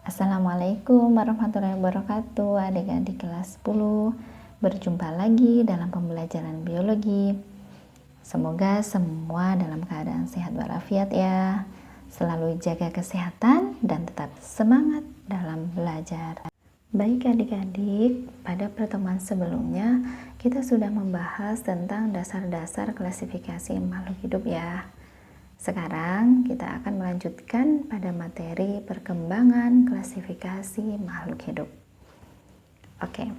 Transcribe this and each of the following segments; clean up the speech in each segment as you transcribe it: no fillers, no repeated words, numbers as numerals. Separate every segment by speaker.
Speaker 1: Assalamualaikum warahmatullahi wabarakatuh, adik-adik kelas 10. Berjumpa lagi dalam pembelajaran biologi. Semoga semua dalam keadaan sehat walafiat ya. Selalu jaga kesehatan dan tetap semangat dalam belajar. Baik adik-adik, pada pertemuan sebelumnya kita sudah membahas tentang dasar-dasar klasifikasi makhluk hidup ya. Sekarang kita akan melanjutkan pada materi perkembangan klasifikasi makhluk hidup. Oke.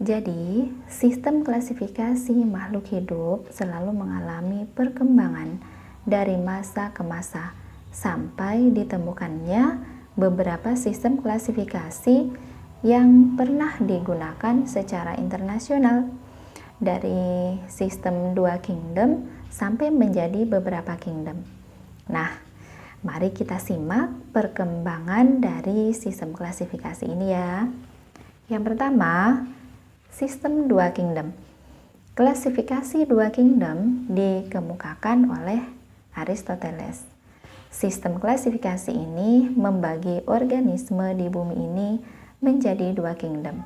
Speaker 1: Jadi, sistem klasifikasi makhluk hidup selalu mengalami perkembangan dari masa ke masa sampai ditemukannya beberapa sistem klasifikasi yang pernah digunakan secara internasional, dari sistem 2 kingdom sampai menjadi beberapa kingdom. Nah, mari kita simak perkembangan dari sistem klasifikasi ini ya. Yang pertama, sistem 2 kingdom. Klasifikasi 2 kingdom dikemukakan oleh Aristoteles. Sistem klasifikasi ini membagi organisme di bumi ini menjadi 2 kingdom,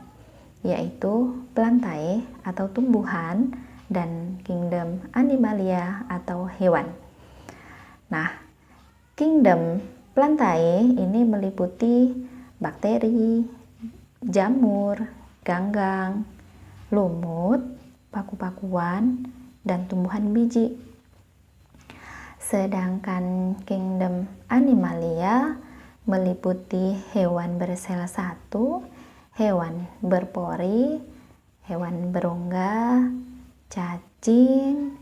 Speaker 1: yaitu Plantae atau tumbuhan dan kingdom Animalia atau hewan. Nah, kingdom Plantae ini meliputi bakteri, jamur, ganggang, lumut, paku-pakuan, dan tumbuhan biji. Sedangkan kingdom Animalia meliputi hewan bersel satu, hewan berpori, hewan berongga, cacing,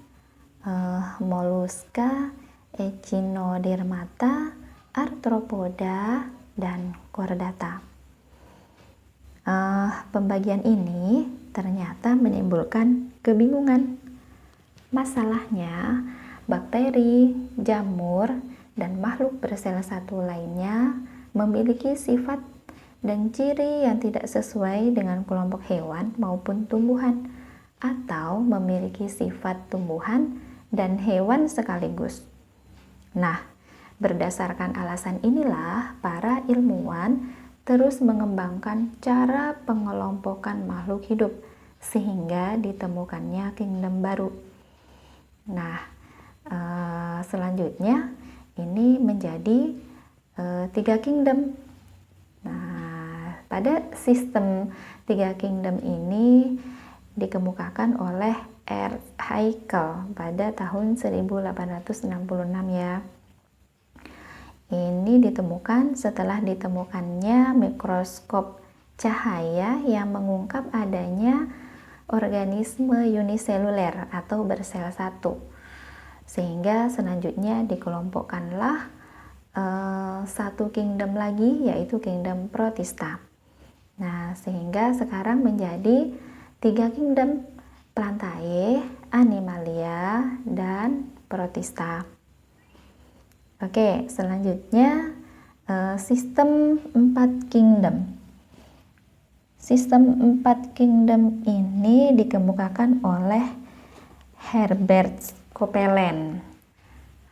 Speaker 1: moluska, echinodermata, arthropoda, dan chordata. Pembagian ini ternyata menimbulkan kebingungan. Masalahnya, bakteri, jamur, dan makhluk bersel satu lainnya memiliki sifat dan ciri yang tidak sesuai dengan kelompok hewan maupun tumbuhan, atau memiliki sifat tumbuhan dan hewan sekaligus. Nah, berdasarkan alasan inilah para ilmuwan terus mengembangkan cara pengelompokan makhluk hidup sehingga ditemukannya kingdom baru. Nah, selanjutnya ini menjadi 3 kingdom. Nah, pada sistem 3 kingdom ini dikemukakan oleh R. Haeckel pada tahun 1866 ya. Ini ditemukan setelah ditemukannya mikroskop cahaya yang mengungkap adanya organisme uniseluler atau bersel satu. Sehingga selanjutnya dikelompokkanlah satu kingdom lagi, yaitu kingdom Protista. Nah, sehingga sekarang menjadi 3 kingdom, Plantae, Animalia, dan Protista. Oke, selanjutnya sistem 4 kingdom. Sistem 4 kingdom ini dikemukakan oleh Herbert Copeland.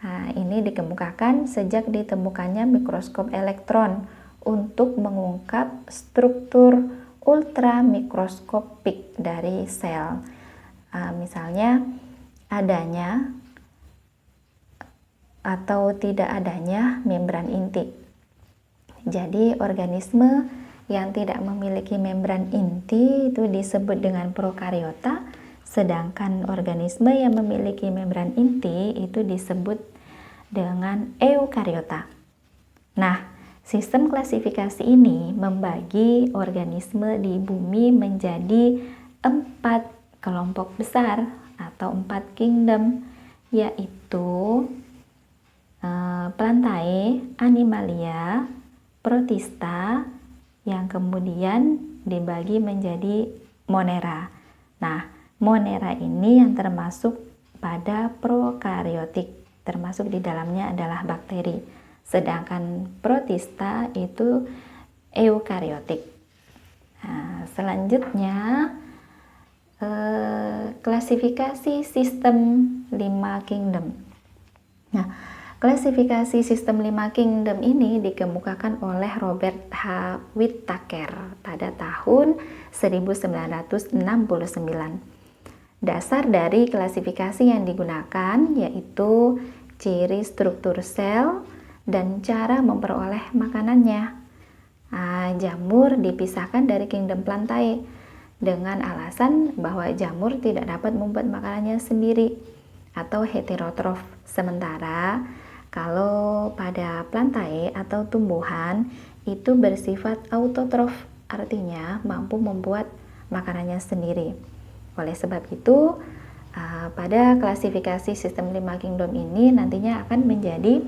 Speaker 1: Nah, ini dikemukakan sejak ditemukannya mikroskop elektron untuk mengungkap struktur ultramikroskopik dari sel. Misalnya adanya atau tidak adanya membran inti. Jadi organisme yang tidak memiliki membran inti itu disebut dengan prokariota, sedangkan organisme yang memiliki membran inti itu disebut dengan eukariota. Nah, sistem klasifikasi ini membagi organisme di bumi menjadi 4 kelompok besar atau 4 kingdom, yaitu Plantae, Animalia, Protista, yang kemudian dibagi menjadi Monera. Nah, Monera ini yang termasuk pada prokariotik, termasuk di dalamnya adalah bakteri. Sedangkan Protista itu eukariotik. Nah, selanjutnya klasifikasi sistem 5 kingdom. Nah, Klasifikasi sistem 5 kingdom ini dikemukakan oleh Robert H. Whittaker pada tahun 1969. Dasar dari klasifikasi yang digunakan yaitu ciri struktur sel dan cara memperoleh makanannya. Jamur dipisahkan dari kingdom Plantae dengan alasan bahwa jamur tidak dapat membuat makanannya sendiri atau heterotrof. Sementara kalau pada Plantae atau tumbuhan itu bersifat autotrof, artinya mampu membuat makanannya sendiri. Oleh sebab itu, pada klasifikasi sistem 5 kingdom ini nantinya akan menjadi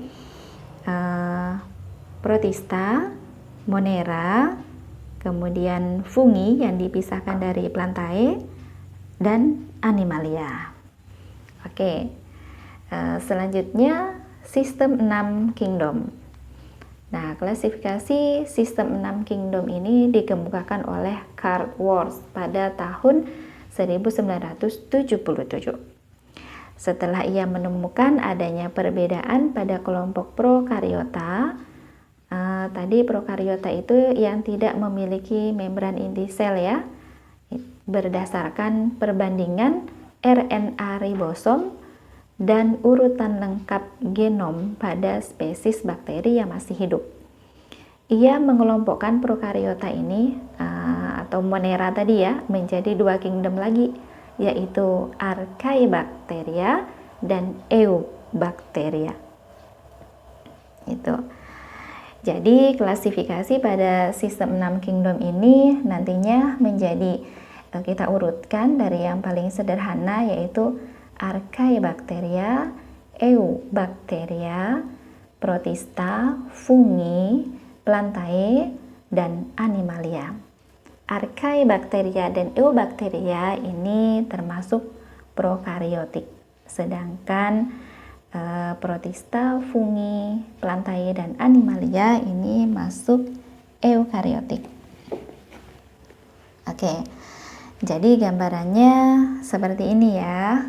Speaker 1: Protista, Monera, kemudian fungi yang dipisahkan dari Plantae, dan Animalia. Oke, selanjutnya sistem 6 kingdom. Nah, klasifikasi sistem 6 kingdom ini dikemukakan oleh Carl Worth pada tahun 1977. Setelah ia menemukan adanya perbedaan pada kelompok prokariota, tadi prokariota itu yang tidak memiliki membran inti sel ya, berdasarkan perbandingan RNA ribosom dan urutan lengkap genom pada spesies bakteri yang masih hidup. Ia mengelompokkan prokariota ini atau Monera tadi ya menjadi 2 kingdom lagi, yaitu Archaebacteria dan Eubacteria. Itu. Jadi klasifikasi pada sistem 6 kingdom ini nantinya menjadi kita urutkan dari yang paling sederhana yaitu Archaebacteria, Eubacteria, Protista, fungi, Plantae, dan Animalia. Archaebacteria dan Eubacteria ini termasuk prokariotik, sedangkan Protista, fungi, Plantae, dan Animalia ini masuk eukariotik. Oke, jadi gambarannya seperti ini ya.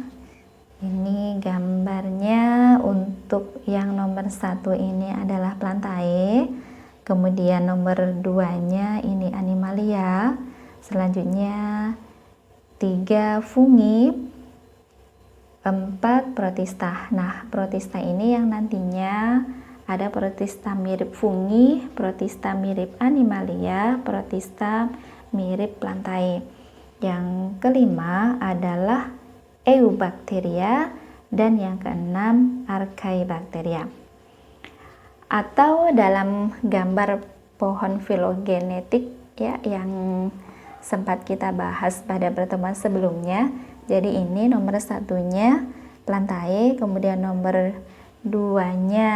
Speaker 1: Ini gambarnya untuk yang nomor 1 ini adalah Plantae, kemudian nomor 2-nya ini Animalia, selanjutnya 3 fungi, 4 Protista. Nah, Protista ini yang nantinya ada Protista mirip fungi, Protista mirip Animalia, Protista mirip Plantae. Yang kelima adalah Eubacteria dan yang keenam Archaebacteria. Atau dalam gambar pohon filogenetik ya yang sempat kita bahas pada pertemuan sebelumnya. Jadi ini nomor 1-nya Plantae, kemudian nomor 2-nya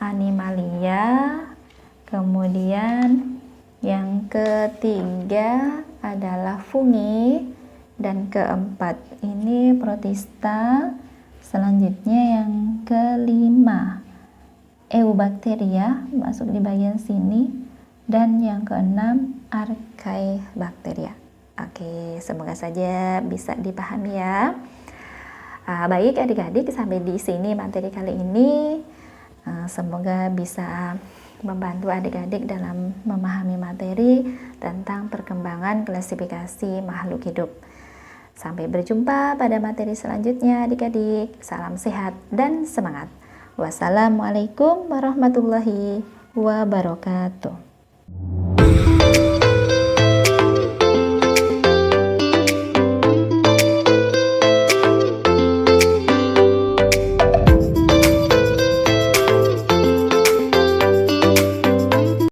Speaker 1: Animalia, kemudian yang ketiga adalah fungi, dan keempat ini Protista, selanjutnya yang kelima Eubacteria masuk di bagian sini, dan yang keenam Archaebacteria. Oke, semoga saja bisa dipahami ya. Baik adik-adik, sampai di sini materi kali ini. Semoga bisa membantu adik-adik dalam memahami materi tentang perkembangan klasifikasi makhluk hidup. Sampai berjumpa pada materi selanjutnya adik-adik. Salam sehat dan semangat. Wassalamualaikum warahmatullahi wabarakatuh.